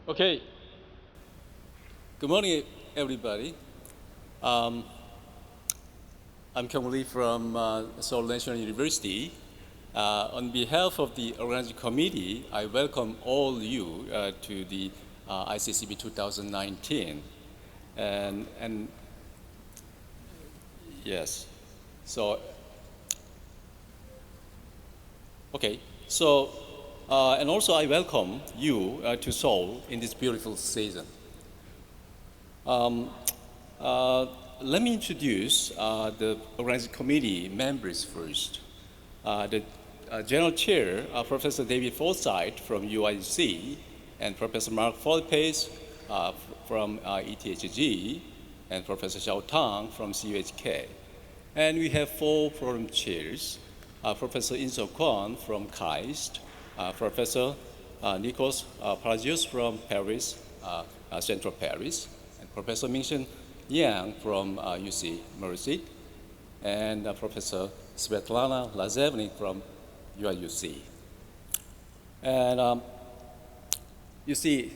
Okay. Good morning, everybody. I'm Lee from Seoul National University. On behalf of the organizing committee, I welcome all you to the ICCV 2019. And yes, so, okay. So, and also I welcome you to Seoul in this beautiful season. Let me introduce the organizing committee members first. The General Chair, Professor David Forsyth from UIC, and Professor Mark Folpes from ETHG, and Professor Xiao Tang from CUHK. And we have 4 program chairs, Professor Inso Kohn from KAIST, Professor Nikos Paragios from Paris, Central Paris, and Professor Mingxian Yang from UC Mercy, and Professor Svetlana Lazevnik from UIUC. And you see,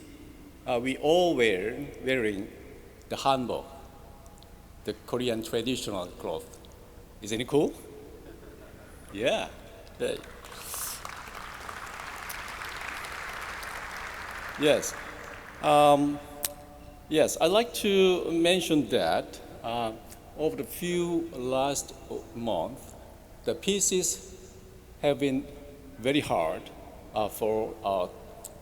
we all wearing the hanbok, the Korean traditional cloth. Isn't it cool? Yeah. Yes. Yes, I'd like to mention that over the few last months, the pieces have been very hard for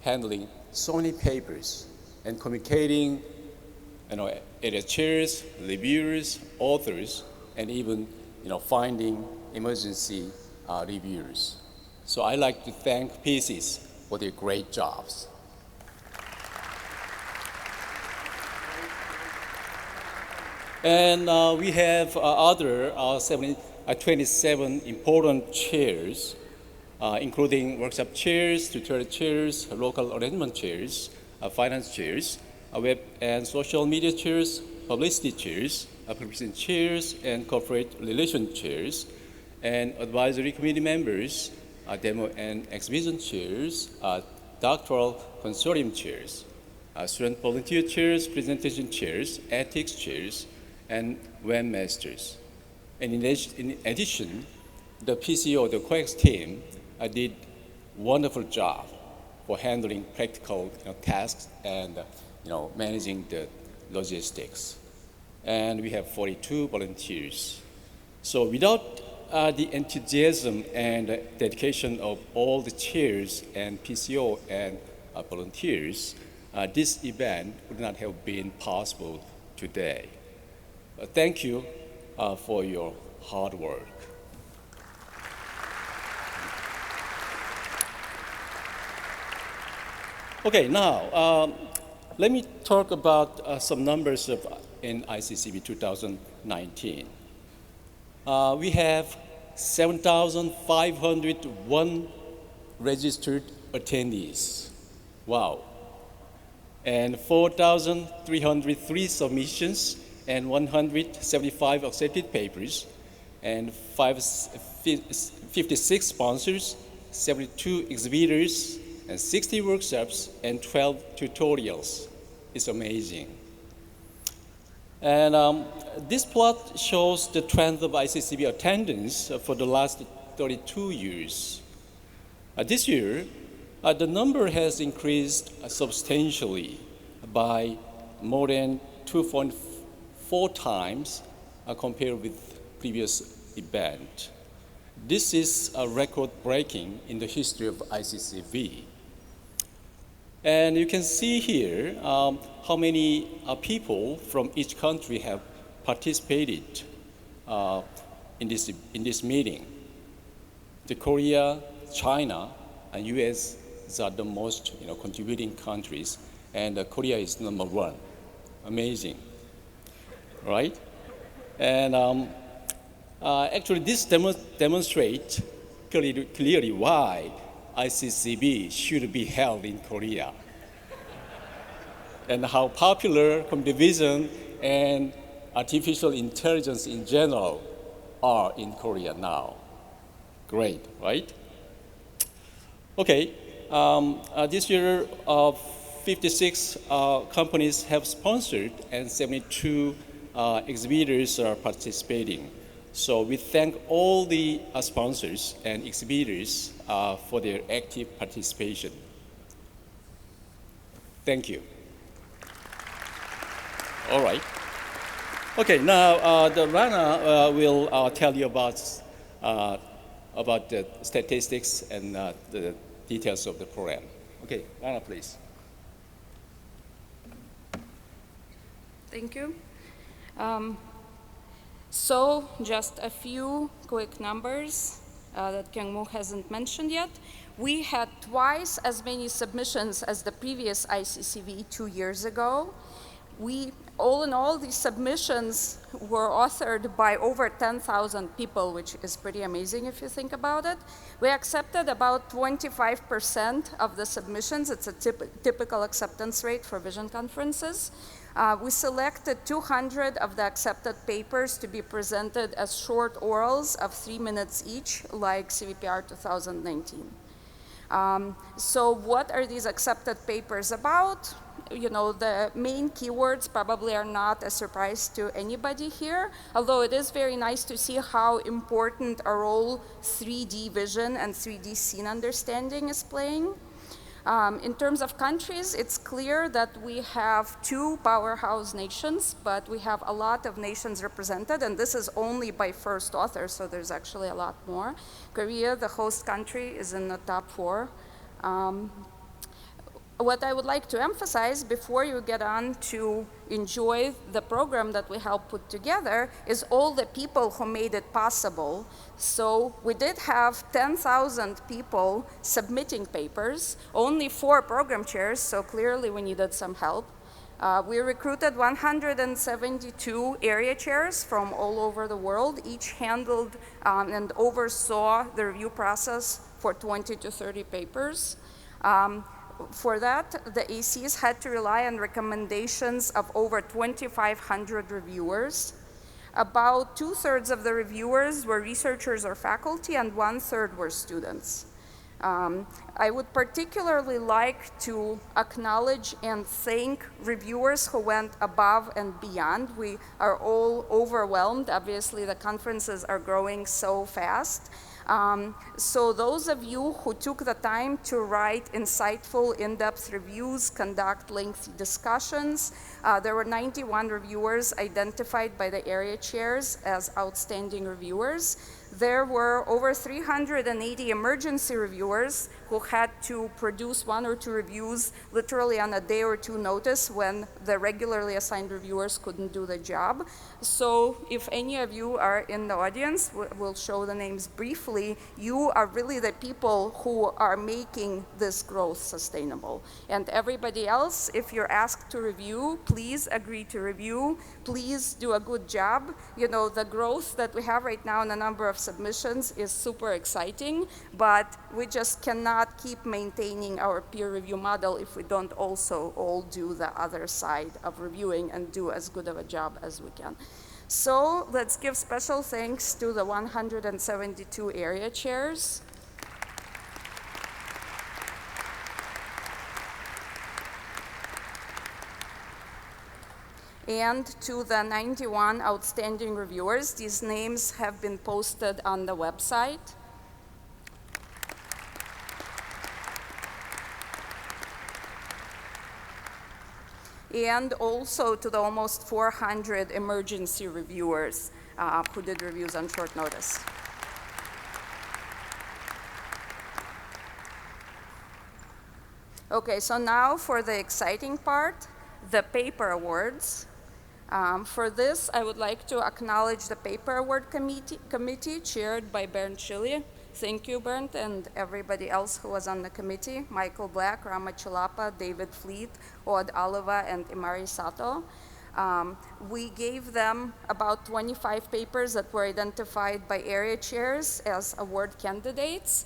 handling so many papers and communicating, editors, reviewers, authors, and even, finding emergency reviewers. So I'd like to thank pieces for their great jobs. And we have other 27 important chairs, including workshop chairs, tutorial chairs, local arrangement chairs, finance chairs, web and social media chairs, publicity chairs, publicity chairs, and corporate relation chairs, and advisory committee members, demo and exhibition chairs, doctoral consortium chairs, student volunteer chairs, presentation chairs, ethics chairs, and webmasters. And in addition, the PCO, the COEX team, did a wonderful job for handling practical tasks and managing the logistics. And we have 42 volunteers. So without the enthusiasm and dedication of all the chairs and PCO and volunteers, this event would not have been possible today. Thank you for your hard work. Okay, now let me talk about some numbers in ICCV 2019. We have 7,501 registered attendees. Wow. And 4,303 submissions, and 175 accepted papers, and 56 sponsors, 72 exhibitors, and 60 workshops, and 12 tutorials. It's amazing. And this plot shows the trend of ICCV attendance for the last 32 years. This year, the number has increased substantially by more than 2.4 times compared with previous event. This is a record breaking in the history of ICCV. And you can see here how many people from each country have participated in this meeting. The Korea, China, and US are the most contributing countries, and Korea is number 1. Amazing, right? And actually, this demonstrates clearly why ICCV should be held in Korea, and how popular computer vision and artificial intelligence in general are in Korea now. Great, right? Okay, this year 56 companies have sponsored and 72 exhibitors are participating. So we thank all the sponsors and exhibitors for their active participation. Thank you. All right. Okay, now the Rana will tell you about the statistics and the details of the program. Okay, Rana, please. Thank you. So just a few quick numbers that Kyung-Moo hasn't mentioned yet. We had twice as many submissions as the previous ICCV 2 years ago. All in all, these submissions were authored by over 10,000 people, which is pretty amazing if you think about it. We accepted about 25% of the submissions. It's a typical acceptance rate for vision conferences. We selected 200 of the accepted papers to be presented as short orals of 3 minutes each, like CVPR 2019. So what are these accepted papers about? The main keywords probably are not a surprise to anybody here, although it is very nice to see how important a role 3D vision and 3D scene understanding is playing. In terms of countries, it's clear that we have 2 powerhouse nations, but we have a lot of nations represented, and this is only by first author, so there's actually a lot more. Korea, the host country, is in the top 4. What I would like to emphasize before you get on to enjoy the program that we helped put together is all the people who made it possible. So we did have 10,000 people submitting papers, only 4 program chairs, so clearly we needed some help. We recruited 172 area chairs from all over the world, each handled and oversaw the review process for 20 to 30 papers. For that, the ACs had to rely on recommendations of over 2,500 reviewers. About 2/3 of the reviewers were researchers or faculty, and 1/3 were students. I would particularly like to acknowledge and thank reviewers who went above and beyond. We are all overwhelmed. Obviously, the conferences are growing so fast. So those of you who took the time to write insightful, in-depth reviews, conduct lengthy discussions, there were 91 reviewers identified by the area chairs as outstanding reviewers. There were over 380 emergency reviewers who had to produce 1 or 2 reviews literally on a day or 2 notice when the regularly assigned reviewers couldn't do the job. So if any of you are in the audience, we'll show the names briefly, you are really the people who are making this growth sustainable. And everybody else, if you're asked to review, please agree to review. Please do a good job. The growth that we have right now in the number of submissions is super exciting, but we just cannot keep maintaining our peer review model if we don't also all do the other side of reviewing and do as good of a job as we can. So let's give special thanks to the 172 area chairs. And to the 91 outstanding reviewers. These names have been posted on the website. And also to the almost 400 emergency reviewers who did reviews on short notice. Okay, so now for the exciting part, the paper awards. For this, I would like to acknowledge the Paper Award Committee chaired by Bernd Schille. Thank you, Bernd, and everybody else who was on the committee, Michael Black, Rama Chilapa, David Fleet, Odd Oliva, and Imari Sato. We gave them about 25 papers that were identified by area chairs as award candidates.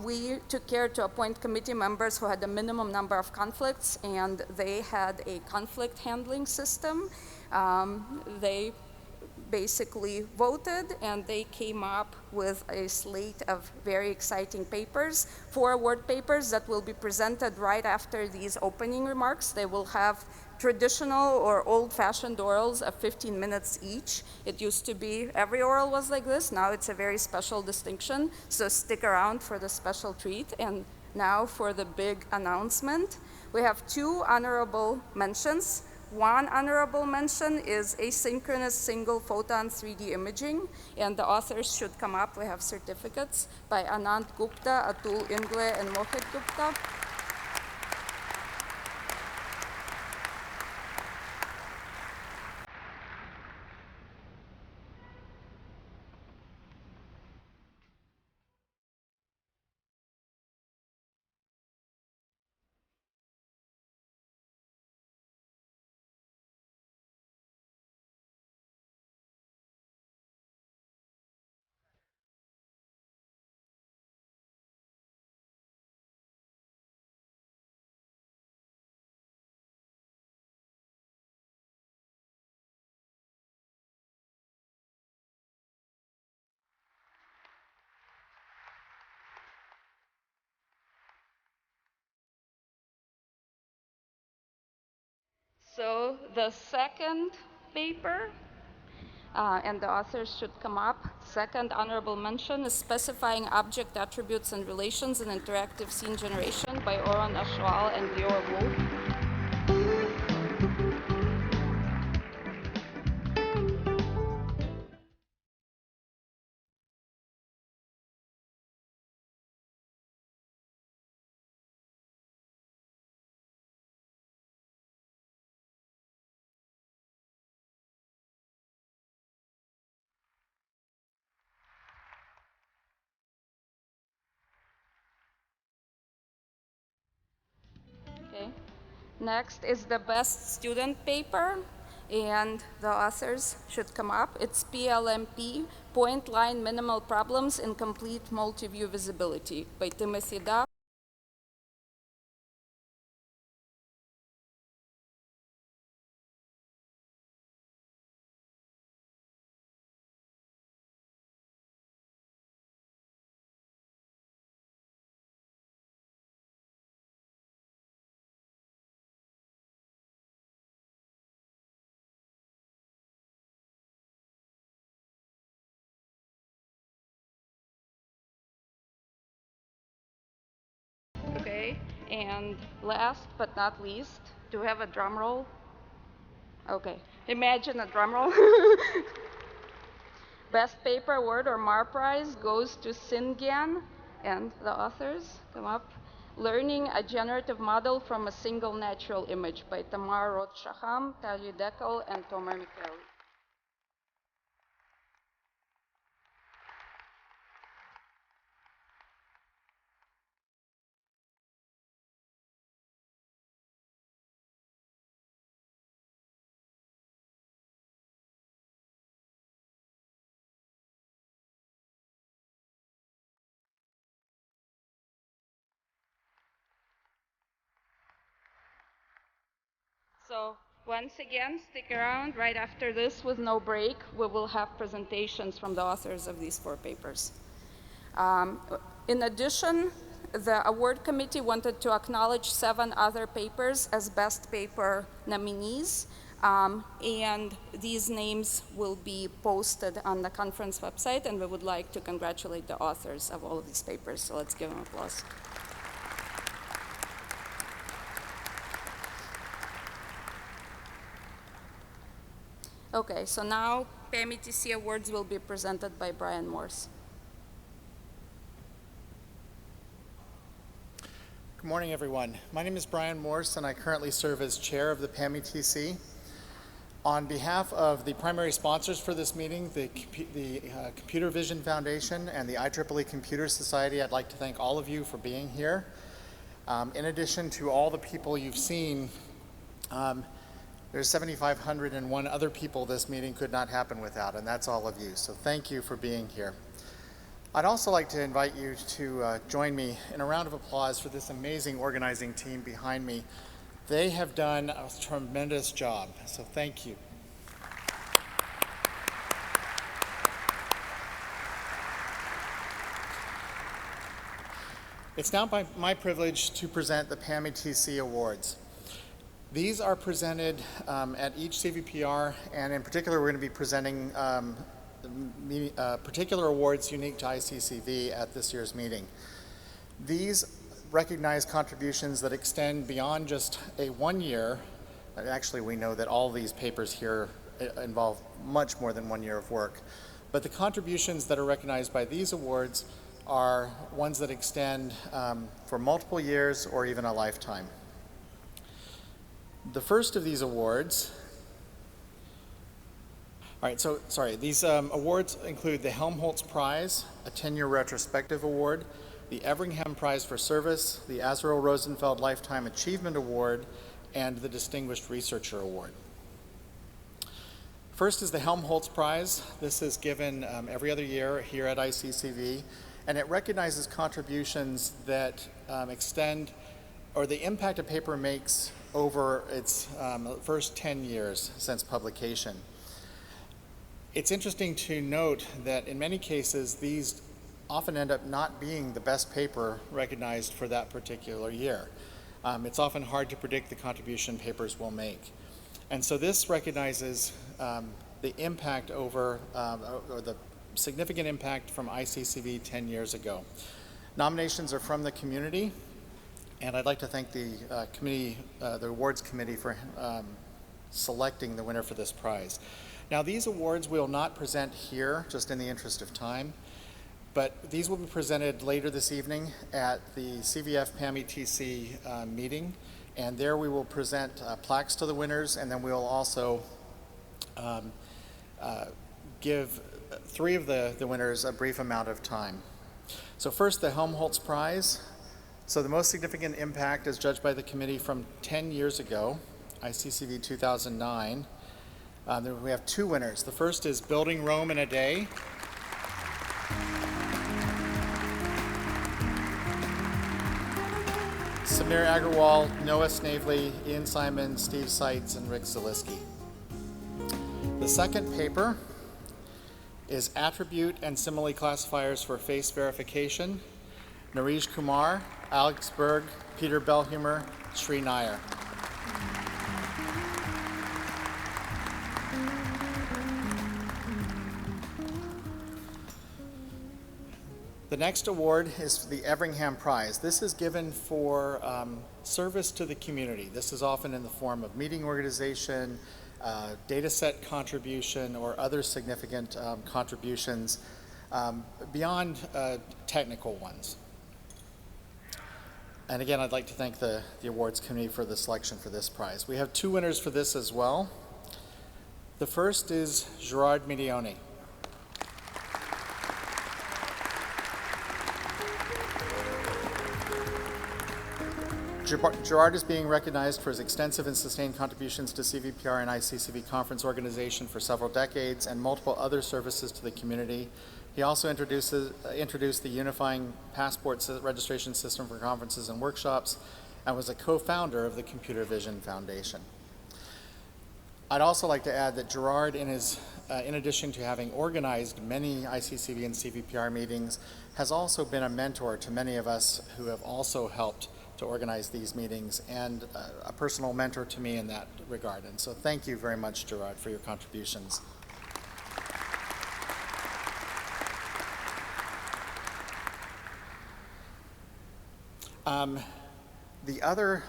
We took care to appoint committee members who had a minimum number of conflicts, and they had a conflict handling system. They basically voted, and they came up with a slate of very exciting papers, 4 award papers that will be presented right after these opening remarks. They will have traditional or old-fashioned orals of 15 minutes each. It used to be every oral was like this. Now it's a very special distinction, so stick around for the special treat. And now for the big announcement. We have 2 honorable mentions. One honorable mention is asynchronous single-photon 3D imaging, and the authors should come up. We have certificates by Anant Gupta, Atul Ingle, and Mohit Gupta. So the second paper, and the authors should come up. Second honorable mention is specifying object attributes and relations in interactive scene generation by Oron, Ashual, and Lior. Okay. Next is the best student paper, and the authors should come up. It's PLMP, Point Line Minimal Problems in Complete Multi-View Visibility by Timothy Duff. Okay, and last but not least, do we have a drum roll? Okay, imagine a drum roll. Best paper award or Marr Prize goes to SinGAN, and the authors come up. Learning a generative model from a single natural image by Tamar, Rott, Shaham, Tali, Dekel, and Tamar Michaeli. So once again, stick around. Right after this, with no break, we will have presentations from the authors of these 4 papers. In addition, the award committee wanted to acknowledge 7 other papers as best paper nominees, and these names will be posted on the conference website, and we would like to congratulate the authors of all of these papers, so let's give them applause. Okay, so now PMETC awards will be presented by Brian Morse. Good Good morning, everyone. My name is Brian Morse, and I currently serve as chair of the PAMETC. On behalf of the primary sponsors for this meeting, the Computer Vision Foundation and the IEEE Computer Society, I'd like to thank all of you for being here. In addition to all the people you've seen, there's 7,501 other people this meeting could not happen without, and that's all of you. So thank you for being here. I'd also like to invite you to join me in a round of applause for this amazing organizing team behind me. They have done a tremendous job, so thank you. It's now my privilege to present the PAMETC Awards. These are presented at each CVPR, and in particular, we're going to be presenting particular awards unique to ICCV at this year's meeting. These recognize contributions that extend beyond just a 1 year. Actually, we know that all these papers here involve much more than 1 year of work. But the contributions that are recognized by these awards are ones that extend for multiple years or even a lifetime. The first of these awards, these awards include the Helmholtz Prize, a 10-year retrospective award, the Everingham Prize for Service, the Azrael Rosenfeld Lifetime Achievement Award, and the Distinguished Researcher Award. First is the Helmholtz Prize. This is given every other year here at ICCV, and it recognizes contributions that extend, or the impact a paper makes over its first 10 years since publication. It's interesting to note that in many cases, these often end up not being the best paper recognized for that particular year. It's often hard to predict the contribution papers will make. And so this recognizes the impact over, or the significant impact from ICCV 10 years ago. Nominations are from the community, and I'd like to thank the the awards committee for selecting the winner for this prize. Now, these awards we will not present here, just in the interest of time, but these will be presented later this evening at the CVF PAMETC meeting, and there we will present plaques to the winners, and then we'll also give three of the winners a brief amount of time. So first, the Helmholtz Prize. So the most significant impact is judged by the committee from 10 years ago, ICCV 2009. We have two winners. The first is Building Rome in a Day. Samir Agarwal, Noah Snavely, Ian Simon, Steve Seitz, and Rick Zaliski. The second paper is Attribute and Simile Classifiers for Face Verification. Nareej Kumar, Alex Berg, Peter Belhumer, Sri Nair. The next award is the Everingham Prize. This is given for service to the community. This is often in the form of meeting organization, data set contribution, or other significant contributions beyond technical ones. And again, I'd like to thank the awards committee for the selection for this prize. We have two winners for this as well. The first is Gerard Midioni. Gerard is being recognized for his extensive and sustained contributions to CVPR and ICCV conference organization for several decades and multiple other services to the community. He also introduced the unifying passport registration system for conferences and workshops and was a co-founder of the Computer Vision Foundation. I'd also like to add that Gerard, in addition to having organized many ICCV and CVPR meetings, has also been a mentor to many of us who have also helped to organize these meetings, and a personal mentor to me in that regard. And so thank you very much, Gerard, for your contributions. The other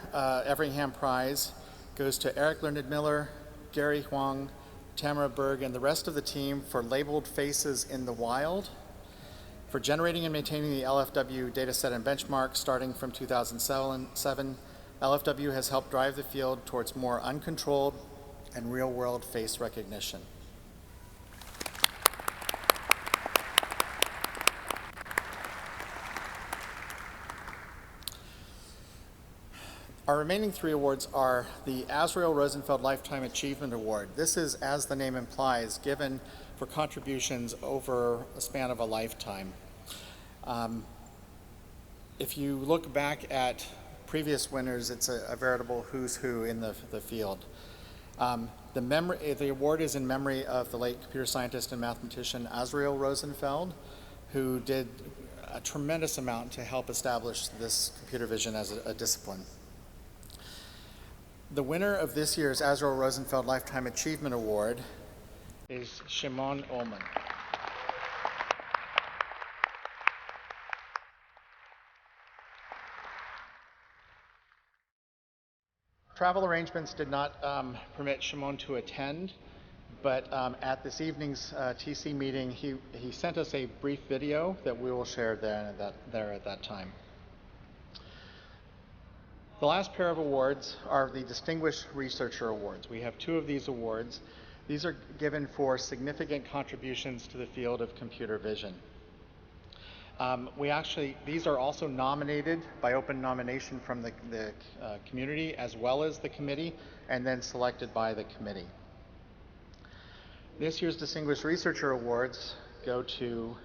Everingham Prize goes to Eric Learned Miller, Gary Huang, Tamara Berg, and the rest of the team for labeled faces in the wild. For generating and maintaining the LFW dataset and benchmark starting from 2007, LFW has helped drive the field towards more uncontrolled and real-world face recognition. Our remaining 3 awards are the Azrael Rosenfeld Lifetime Achievement Award. This is, as the name implies, given for contributions over a span of a lifetime. If you look back at previous winners, it's a veritable who's who in the field. The award is in memory of the late computer scientist and mathematician Azrael Rosenfeld, who did a tremendous amount to help establish this computer vision as a discipline. The winner of this year's Azrael Rosenfeld Lifetime Achievement Award is Shimon Ullman. Travel arrangements did not permit Shimon to attend, but at this evening's TC meeting, he sent us a brief video that we will share there at that time. The last pair of awards are the Distinguished Researcher Awards. We have 2 of these awards. These are given for significant contributions to the field of computer vision. These are also nominated by open nomination from the community as well as the committee, and then selected by the committee. This year's Distinguished Researcher Awards go to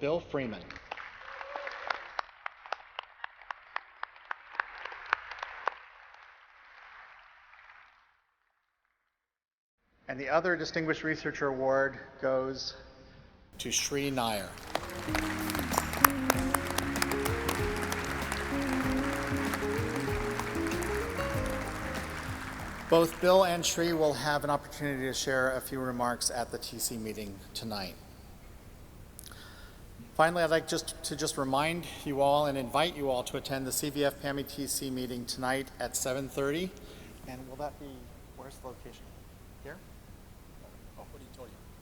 Bill Freeman. And the other Distinguished Researcher Award goes to Sri Nair. Both Bill and Sri will have an opportunity to share a few remarks at the TC meeting tonight. Finally, I'd like to remind you all and invite you all to attend the CVF PAMI TC meeting tonight at 7:30. And will that be, where's the location? Here?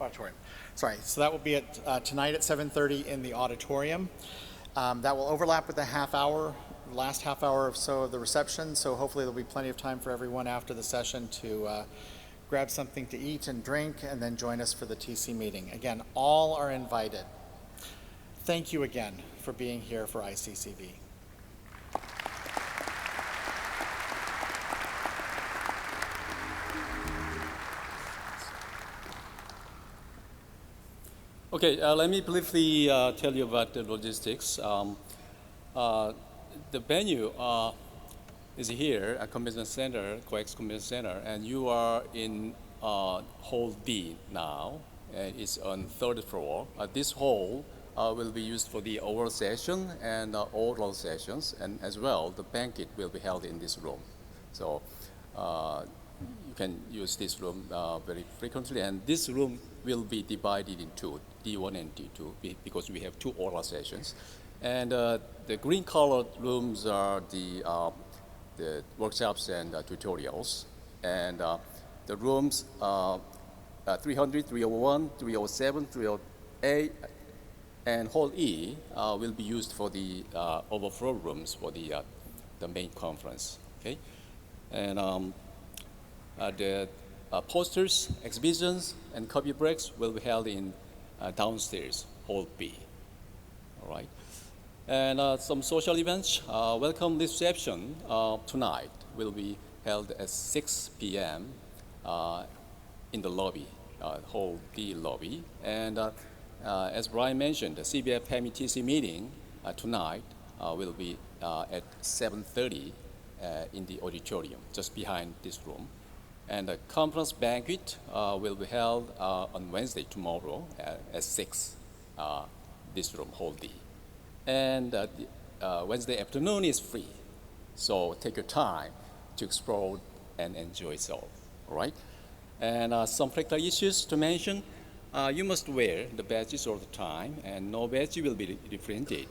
Auditorium. Sorry, so that will be at tonight at 7:30 in the auditorium. That will overlap with the last half hour or so of the reception, so hopefully there'll be plenty of time for everyone after the session to grab something to eat and drink and then join us for the TC meeting. Again, all are invited. Thank you again for being here for ICCV. Okay, let me briefly tell you about the logistics. The venue is here at Convention Center, COEX Convention Center, and you are in Hall D now. It's on 3rd floor. This hall will be used for the oral session and oral sessions, and as well, the banquet will be held in this room. So you can use this room very frequently, and this room will be divided into D1 and D2 because we have 2 oral sessions. And the green colored rooms are the workshops and tutorials. And the rooms 300, 301, 307, 308, and Hall E will be used for the overflow rooms for the main conference. Okay, and the posters, exhibitions, and coffee breaks will be held in downstairs, Hall B. All right. And some social events. Welcome reception tonight will be held at 6 p.m. In the lobby, Hall D lobby. And as Brian mentioned, the CBF PAMI TC meeting tonight will be at 7:30 in the auditorium, just behind this room. And the conference banquet will be held on Wednesday, tomorrow, at 6, this room, Hall D. And Wednesday afternoon is free, so take your time to explore and enjoy it all right? And some practical issues to mention. You must wear the badges all the time, and no badge will be reprinted.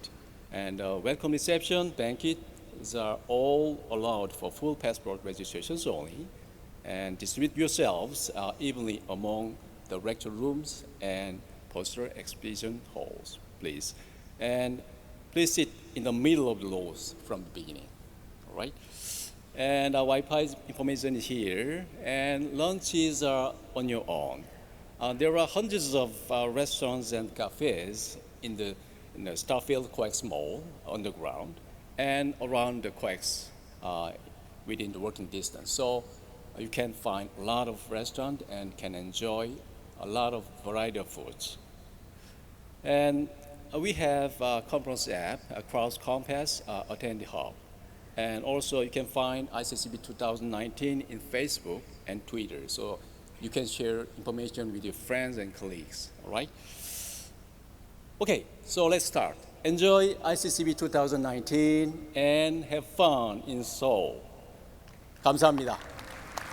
And welcome reception, banquets are all allowed for full passport registrations only, and distribute yourselves evenly among the lecture rooms and poster exhibition halls. please. And please sit in the middle of the rows from the beginning, all right? And Wi-Fi information is here, and lunches are on your own. There are hundreds of restaurants and cafes in the Starfield Coex Mall underground and around the Coex within the working distance. So you can find a lot of restaurants and can enjoy a lot of variety of foods. And we have a conference app, a Cross Compass Attendee Hub. And also you can find ICCV 2019 in Facebook and Twitter. So you can share information with your friends and colleagues, all right? Okay, so let's start. Enjoy ICCV 2019 and have fun in Seoul. 감사합니다.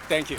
Thank you.